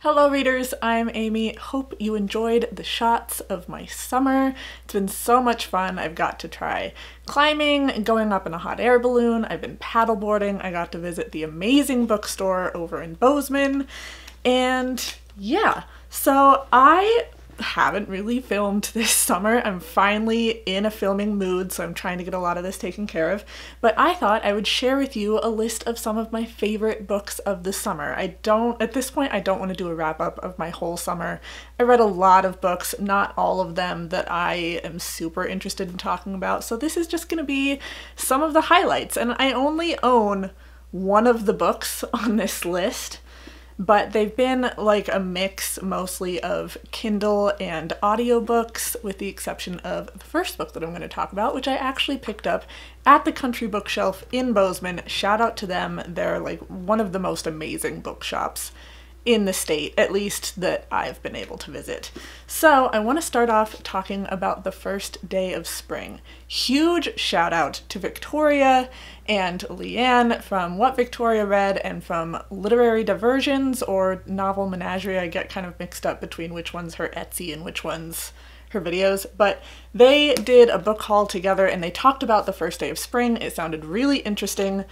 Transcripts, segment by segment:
Hello readers, I'm Amy. Hope you enjoyed the shots of my summer. It's been so much fun. I've got to try climbing and going up in a hot air balloon. I've been paddleboarding. I got to visit the amazing bookstore over in Bozeman. And yeah, so I haven't really filmed this summer. I'm finally in a filming mood, so I'm trying to get a lot of this taken care of. But I thought I would share with you a list of some of my favorite books of the summer. At this point, I don't want to do a wrap up of my whole summer. I read a lot of books, not all of them that I am super interested in talking about. So this is just going to be some of the highlights. And I only own one of the books on this list, but they've been like a mix mostly of Kindle and audiobooks, with the exception of the first book that I'm going to talk about, which I actually picked up at the Country Bookshelf in Bozeman. Shout out to them. They're like one of the most amazing bookshops in the state, at least that I've been able to visit. So I want to start off talking about The First Day of Spring. Huge shout out to Victoria and Leanne from What Victoria Read and from Literary Diversions or Novel Menagerie. I get kind of mixed up between which one's her Etsy and which one's her videos, but they did a book haul together and they talked about The First Day of Spring. It sounded really interesting.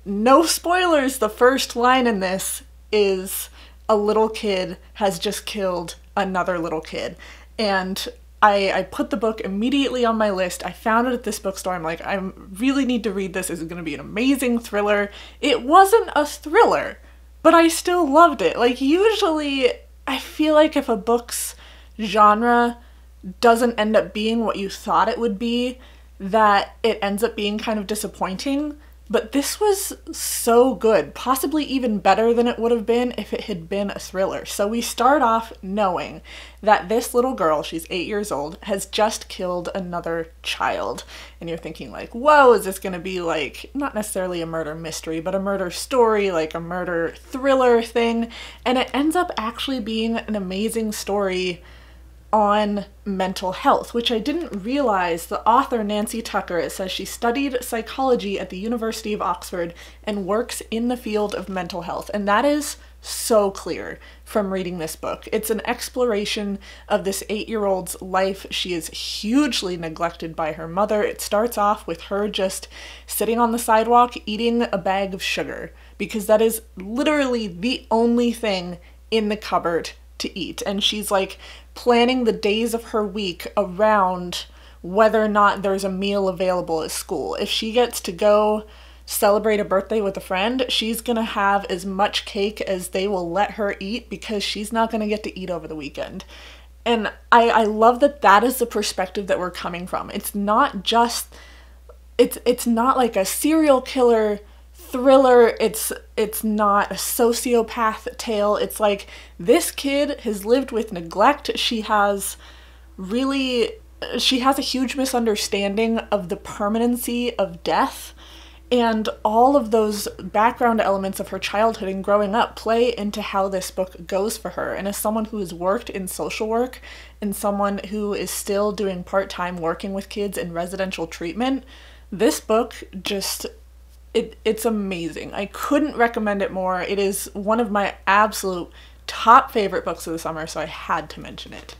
No spoilers, the first line in this is a little kid has just killed another little kid. And I put the book immediately on my list. I found it at this bookstore. I'm like, I really need to read this. This is going to be an amazing thriller. It wasn't a thriller, but I still loved it. Like, usually I feel like if a book's genre doesn't end up being what you thought it would be, that it ends up being kind of disappointing. But this was so good, possibly even better than it would have been if it had been a thriller. So we start off knowing that this little girl, she's 8 years old, has just killed another child. And you're thinking like, whoa, is this gonna be like, not necessarily a murder mystery, but a murder story, like a murder thriller thing? And it ends up actually being an amazing story on mental health, which I didn't realize. The author, Nancy Tucker, it says she studied psychology at the University of Oxford and works in the field of mental health. And that is so clear from reading this book. It's an exploration of this 8-year-old's life. She is hugely neglected by her mother. It starts off with her just sitting on the sidewalk eating a bag of sugar, because that is literally the only thing in the cupboard to eat. And she's like planning the days of her week around whether or not there's a meal available at school. If she gets to go celebrate a birthday with a friend, she's gonna have as much cake as they will let her eat, because she's not gonna get to eat over the weekend. And I love that that is the perspective that we're coming from. It's not just, it's not like a serial killer thriller, it's not a sociopath tale. It's like, this kid has lived with neglect. She has a huge misunderstanding of the permanency of death, and all of those background elements of her childhood and growing up play into how this book goes for her. And as someone who has worked in social work and someone who is still doing part-time working with kids in residential treatment, this book just, it's amazing. I couldn't recommend it more. It is one of my absolute top favorite books of the summer, so I had to mention it.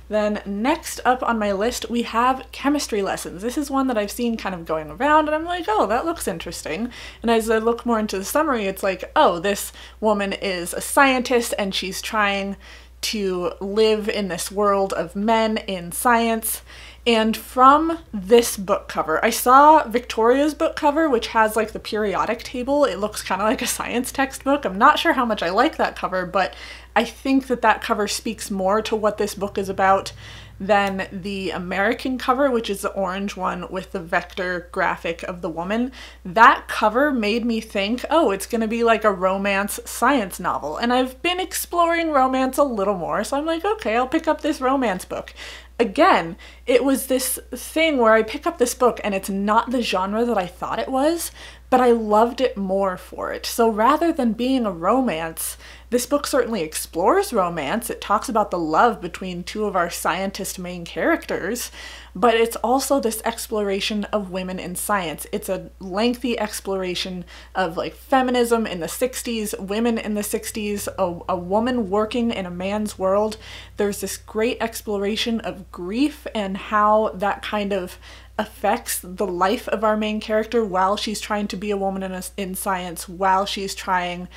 Then next up on my list, we have Chemistry Lessons. This is one that I've seen kind of going around, and I'm like, oh, that looks interesting. And as I look more into the summary, it's like, oh, this woman is a scientist and she's trying to live in this world of men in science. And from this book cover, I saw Victoria's book cover, which has like the periodic table. It looks kind of like a science textbook. I'm not sure how much I like that cover, but I think that that cover speaks more to what this book is about than the American cover, which is the orange one with the vector graphic of the woman. That cover made me think, oh, it's gonna be like a romance science novel. And I've been exploring romance a little more, so I'm like, okay, I'll pick up this romance book. Again, it was this thing where I pick up this book and it's not the genre that I thought it was, but I loved it more for it. So rather than being a romance, this book certainly explores romance. It talks about the love between two of our scientist main characters, but it's also this exploration of women in science. It's a lengthy exploration of like feminism in the 60s, women in the 60s, a woman working in a man's world. There's this great exploration of grief and how that kind of affects the life of our main character while she's trying to be a woman in science, while she's trying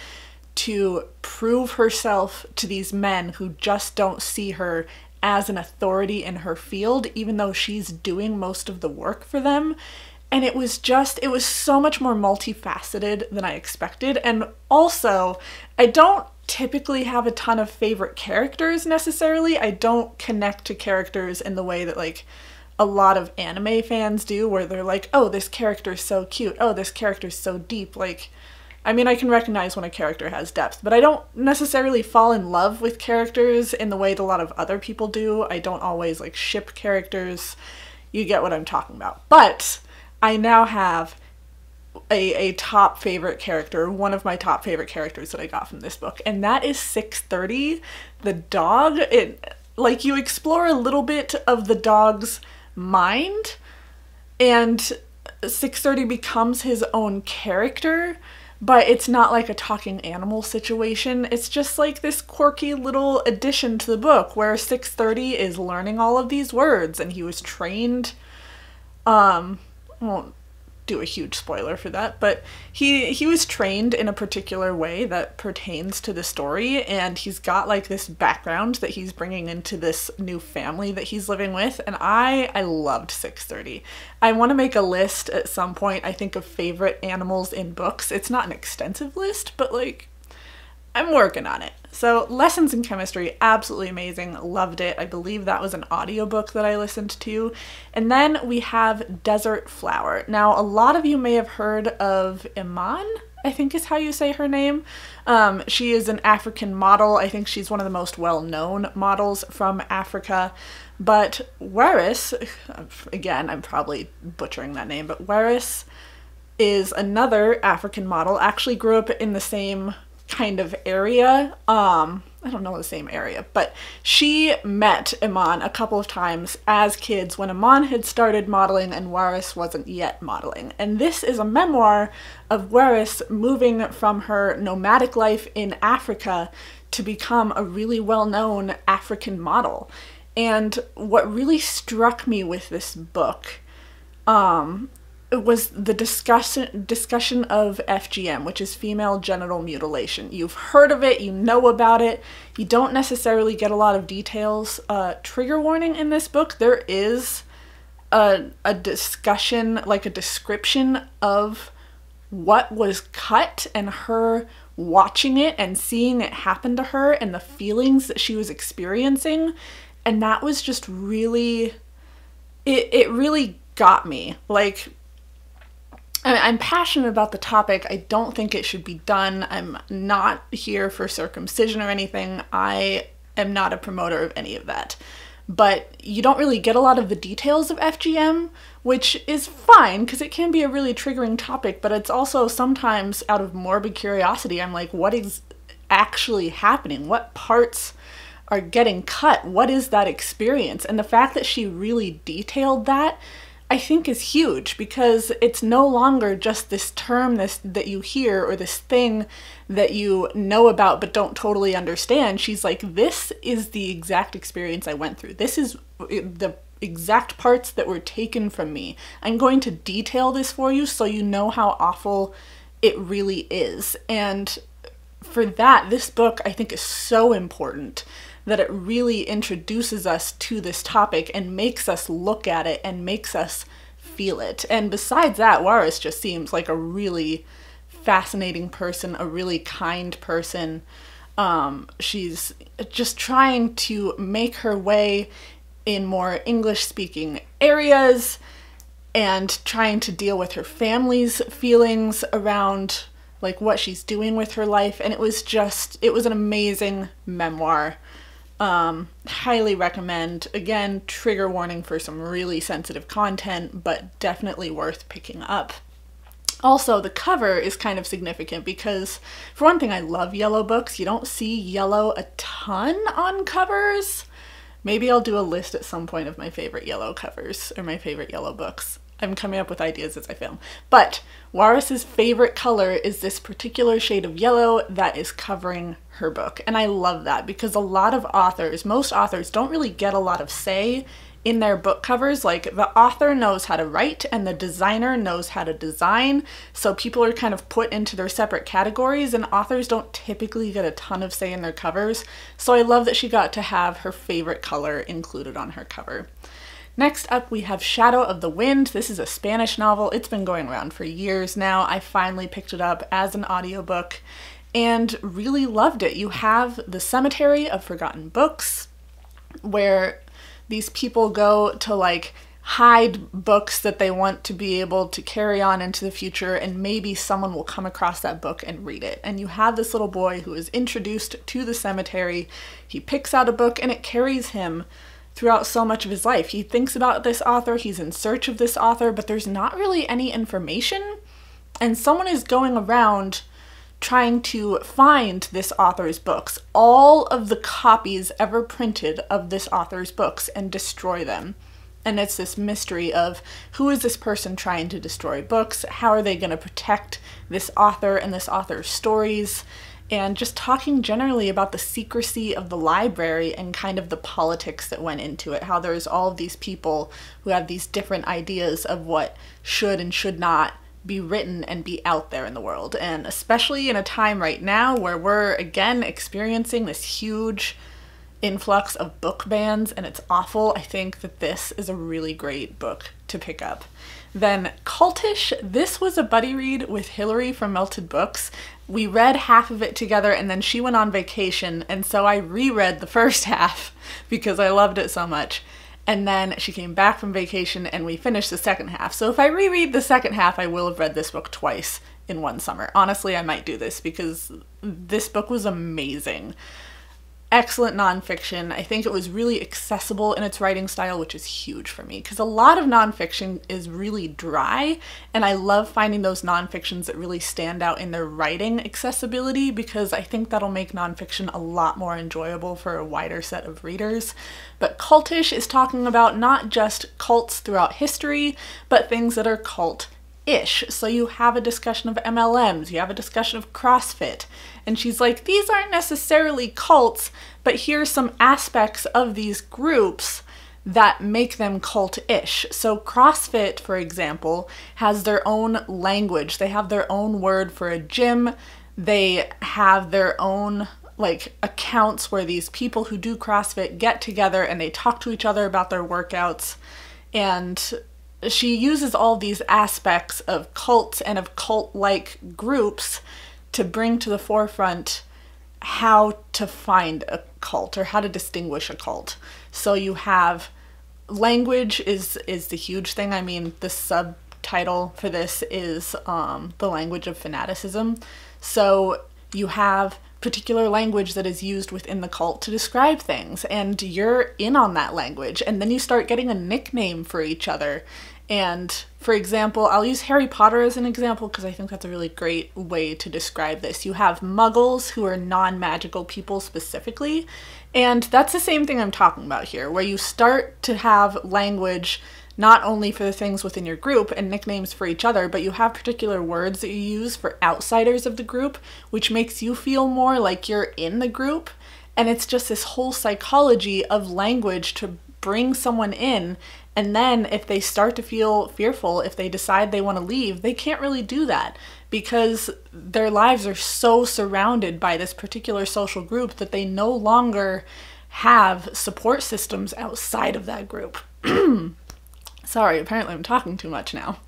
to prove herself to these men who just don't see her as an authority in her field, even though she's doing most of the work for them. And it was so much more multifaceted than I expected. And also, I don't typically have a ton of favorite characters necessarily. I don't connect to characters in the way that like a lot of anime fans do, where they're like, oh, this character's so cute, oh, this character's so deep. Like, I mean, I can recognize when a character has depth, but I don't necessarily fall in love with characters in the way that a lot of other people do. I don't always like ship characters. You get what I'm talking about. But I now have a top favorite character, one of my top favorite characters that I got from this book, and that is 630, the dog. Like, you explore a little bit of the dog's mind, and 630 becomes his own character, but it's not like a talking animal situation. It's just like this quirky little addition to the book where 630 is learning all of these words, and he was trained, I won't do a huge spoiler for that, but he was trained in a particular way that pertains to the story, and he's got like this background that he's bringing into this new family that he's living with, and I loved 630. I want to make a list at some point, I think, of favorite animals in books. It's not an extensive list, but like, I'm working on it. So Lessons in Chemistry, absolutely amazing, loved it. I believe that was an audiobook that I listened to. And then we have Desert Flower. Now, a lot of you may have heard of Iman, I think is how you say her name. She is an African model. I think she's one of the most well-known models from Africa. But Waris, again, I'm probably butchering that name, but Waris is another African model, actually grew up in the same kind of area. I don't know the same area, but she met Iman a couple of times as kids when Iman had started modeling and Waris wasn't yet modeling. And this is a memoir of Waris moving from her nomadic life in Africa to become a really well-known African model. And what really struck me with this book it was the discussion of FGM, which is female genital mutilation. You've heard of it, you know about it, you don't necessarily get a lot of details. Trigger warning in this book, there is a discussion, like a description of what was cut and her watching it and seeing it happen to her and the feelings that she was experiencing. And that was just really, it really got me. Like, I'm passionate about the topic. I don't think it should be done. I'm not here for circumcision or anything. I am not a promoter of any of that. But you don't really get a lot of the details of FGM, which is fine because it can be a really triggering topic, but it's also sometimes out of morbid curiosity. I'm like, what is actually happening? What parts are getting cut? What is that experience? And the fact that she really detailed that, I think, is huge, because it's no longer just this term that you hear or this thing that you know about but don't totally understand. She's like, this is the exact experience I went through. This is the exact parts that were taken from me. I'm going to detail this for you so you know how awful it really is. And for that, this book, I think, is so important, that it really introduces us to this topic and makes us look at it and makes us feel it. And besides that, Waris just seems like a really fascinating person, a really kind person. She's just trying to make her way in more English-speaking areas and trying to deal with her family's feelings around like what she's doing with her life. And it was an amazing memoir. Highly recommend. Again, trigger warning for some really sensitive content, but definitely worth picking up. Also, the cover is kind of significant because, for one thing, I love yellow books. You don't see yellow a ton on covers. Maybe I'll do a list at some point of my favorite yellow covers or my favorite yellow books. I'm coming up with ideas as I film. But Waris's favorite color is this particular shade of yellow that is covering her book. And I love that because a lot of authors, most authors, don't really get a lot of say in their book covers. Like, the author knows how to write and the designer knows how to design, so people are kind of put into their separate categories, and authors don't typically get a ton of say in their covers. So I love that she got to have her favorite color included on her cover. Next up, we have Shadow of the Wind. This is a Spanish novel. It's been going around for years now. I finally picked it up as an audiobook and really loved it. You have the Cemetery of Forgotten Books, where these people go to like hide books that they want to be able to carry on into the future, and maybe someone will come across that book and read it. And you have this little boy who is introduced to the cemetery. He picks out a book and it carries him throughout so much of his life. He thinks about this author, he's in search of this author, but there's not really any information. And someone is going around trying to find this author's books, all of the copies ever printed of this author's books, and destroy them. And it's this mystery of, who is this person trying to destroy books? How are they going to protect this author and this author's stories? And just talking generally about the secrecy of the library and kind of the politics that went into it, how there's all of these people who have these different ideas of what should and should not be written and be out there in the world. And especially in a time right now where we're again experiencing this huge influx of book bans and it's awful, I think that this is a really great book to pick up. Then Cultish, this was a buddy read with Hillary from Melted Books. We read half of it together and then she went on vacation, and so I reread the first half because I loved it so much. And then she came back from vacation and we finished the second half. So if I reread the second half, I will have read this book twice in one summer. Honestly, I might do this because this book was amazing. Excellent nonfiction. I think it was really accessible in its writing style, which is huge for me because a lot of nonfiction is really dry, and I love finding those nonfictions that really stand out in their writing accessibility because I think that'll make nonfiction a lot more enjoyable for a wider set of readers. But Cultish is talking about not just cults throughout history, but things that are cult-ish. So you have a discussion of MLMs, you have a discussion of CrossFit, and she's like, these aren't necessarily cults, but here's some aspects of these groups that make them cult-ish. So CrossFit, for example, has their own language. They have their own word for a gym. They have their own like accounts where these people who do CrossFit get together and they talk to each other about their workouts. And she uses all these aspects of cults and of cult-like groups to bring to the forefront how to find a cult or how to distinguish a cult. So you have language is the huge thing. I mean, the subtitle for this is the language of fanaticism. So you have particular language that is used within the cult to describe things, and you're in on that language, and then you start getting a nickname for each other. And for example, I'll use Harry Potter as an example because I think that's a really great way to describe this. You have muggles who are non-magical people specifically, and that's the same thing I'm talking about here, where you start to have language not only for the things within your group and nicknames for each other, but you have particular words that you use for outsiders of the group, which makes you feel more like you're in the group. And it's just this whole psychology of language to bring someone in. And then if they start to feel fearful, if they decide they want to leave, they can't really do that because their lives are so surrounded by this particular social group that they no longer have support systems outside of that group. Sorry, apparently I'm talking too much now.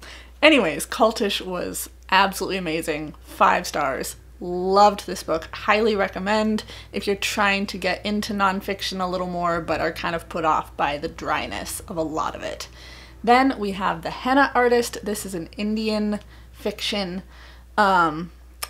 Anyways, Cultish was absolutely amazing. 5 stars. Loved this book. Highly recommend if you're trying to get into nonfiction a little more but are kind of put off by the dryness of a lot of it. Then we have The Henna Artist. This is an Indian fiction.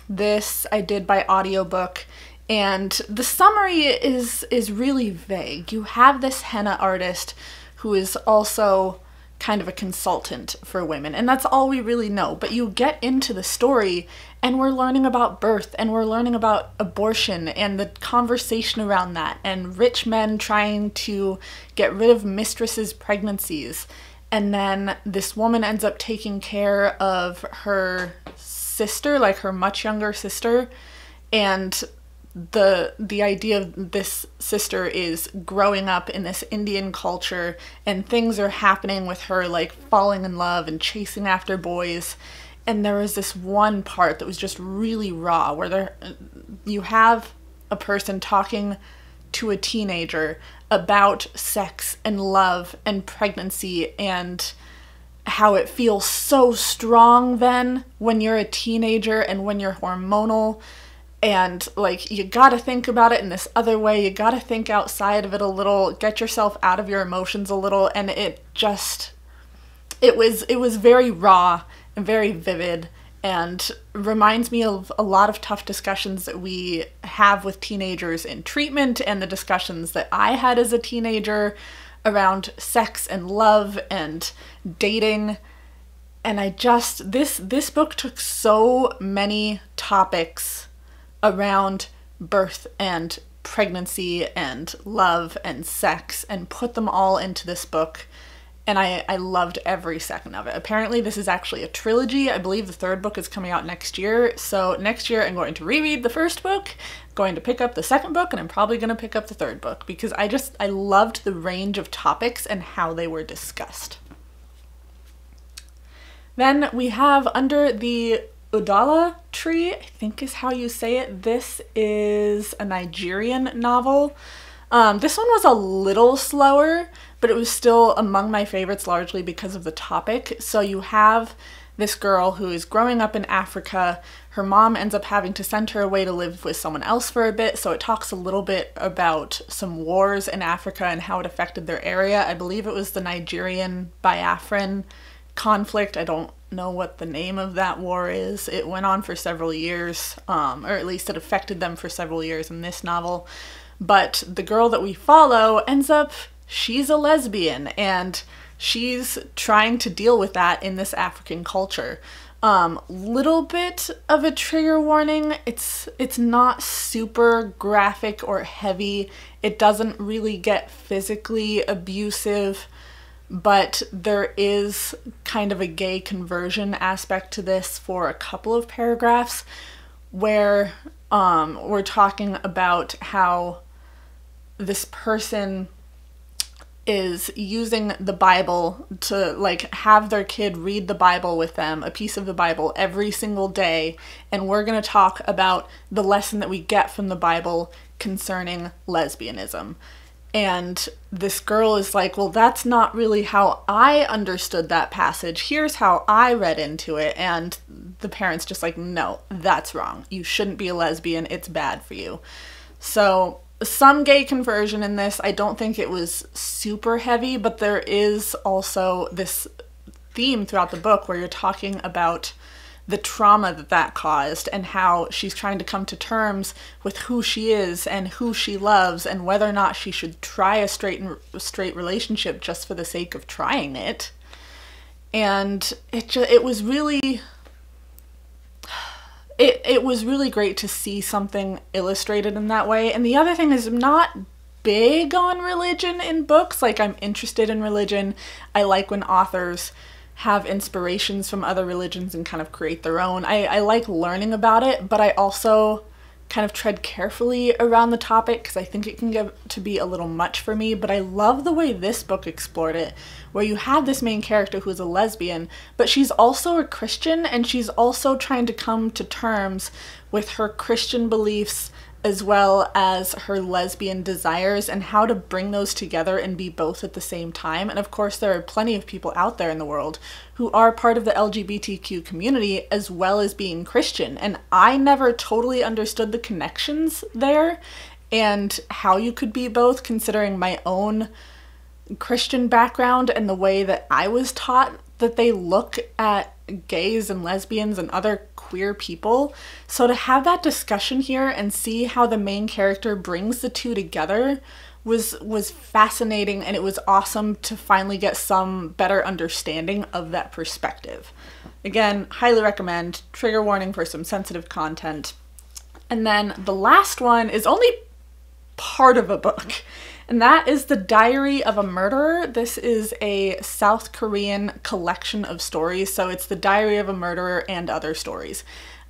This I did by audiobook, and the summary is really vague. You have this henna artist who is also kind of a consultant for women, and that's all we really know. But you get into the story and we're learning about birth, and we're learning about abortion and the conversation around that, and rich men trying to get rid of mistresses' pregnancies. And then this woman ends up taking care of her sister, like her much younger sister, and the idea of this sister is growing up in this Indian culture, and things are happening with her, like falling in love and chasing after boys. And there was this one part that was just really raw, where you have a person talking to a teenager about sex and love and pregnancy, and how it feels so strong then when you're a teenager and when you're hormonal. And like, you gotta think about it in this other way. You gotta think outside of it a little, get yourself out of your emotions a little. And it was very raw and very vivid, and reminds me of a lot of tough discussions that we have with teenagers in treatment, and the discussions that I had as a teenager around sex and love and dating. And this book took so many topics around birth and pregnancy and love and sex, and put them all into this book. And I loved every second of it. Apparently this is actually a trilogy. I believe the third book is coming out next year. So next year I'm going to reread the first book, going to pick up the second book, and I'm probably going to pick up the third book, because I loved the range of topics and how they were discussed. Then we have Under the Udala Tree, I think is how you say it. This is a Nigerian novel. This one was a little slower, but it was still among my favorites, largely because of the topic. So you have this girl who is growing up in Africa. Her mom ends up having to send her away to live with someone else for a bit, so it talks a little bit about some wars in Africa and how it affected their area. I believe it was the Nigerian Biafran conflict. I don't know what the name of that war is. It went on for several years, or at least it affected them for several years in this novel. But the girl that we follow ends up, she's a lesbian, and she's trying to deal with that in this African culture. Little bit of a trigger warning. It's not super graphic or heavy. It doesn't really get physically abusive, but there is kind of a gay conversion aspect to this for a couple of paragraphs, where we're talking about how this person is using the Bible to like have their kid read the Bible with them, a piece of the Bible every single day, and we're going to talk about the lesson that we get from the Bible concerning lesbianism. And this girl is like, well, that's not really how I understood that passage. Here's how I read into it. And the parents just like, no, that's wrong. You shouldn't be a lesbian. It's bad for you. So some gay conversion in this. I don't think it was super heavy, but there is also this theme throughout the book where you're talking about the trauma that caused, and how she's trying to come to terms with who she is and who she loves, and whether or not she should try a straight relationship just for the sake of trying it. And it was really great to see something illustrated in that way. And the other thing is, I'm not big on religion in books. Like, I'm interested in religion. I like when authors have inspirations from other religions and kind of create their own. I like learning about it, but I also kind of tread carefully around the topic because I think it can get to be a little much for me. But I love the way this book explored it, where you had this main character who is a lesbian, but she's also a Christian, and she's also trying to come to terms with her Christian beliefs as well as her lesbian desires, and how to bring those together and be both at the same time. And of course, there are plenty of people out there in the world who are part of the LGBTQ community as well as being Christian. And I never totally understood the connections there and how you could be both, considering my own Christian background and the way that I was taught that they look at gays and lesbians and other queer people. So to have that discussion here and see how the main character brings the two together was fascinating, and it was awesome to finally get some better understanding of that perspective. Again, highly recommend. Trigger warning for some sensitive content. And then the last one is only part of a book, and that is The Diary of a Murderer. This is a South Korean collection of stories, so it's The Diary of a Murderer and other stories.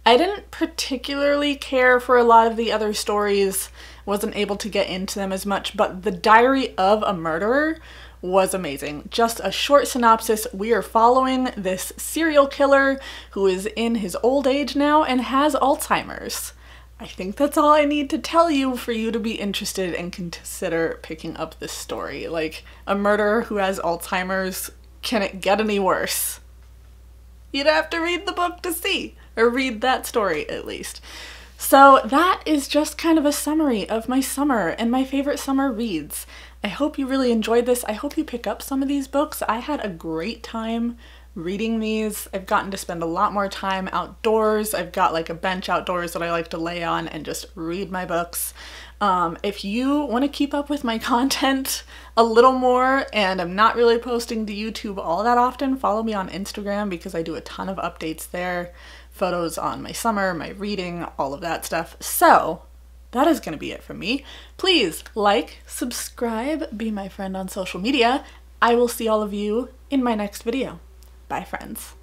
I didn't particularly care for a lot of the other stories, wasn't able to get into them as much, but The Diary of a Murderer was amazing. Just a short synopsis: we are following this serial killer who is in his old age now and has Alzheimer's. I think that's all I need to tell you for you to be interested and consider picking up this story. Like, a murderer who has Alzheimer's, can it get any worse? You'd have to read the book to see, or read that story at least. So that is just kind of a summary of my summer and my favorite summer reads. I hope you really enjoyed this. I hope you pick up some of these books. I had a great time reading these. I've gotten to spend a lot more time outdoors. I've got like a bench outdoors that I like to lay on and just read my books. If you want to keep up with my content a little more, and I'm not really posting to YouTube all that often, follow me on Instagram because I do a ton of updates there. Photos on my summer, my reading, all of that stuff. So that is going to be it from me. Please like, subscribe, be my friend on social media. I will see all of you in my next video. Bye, friends.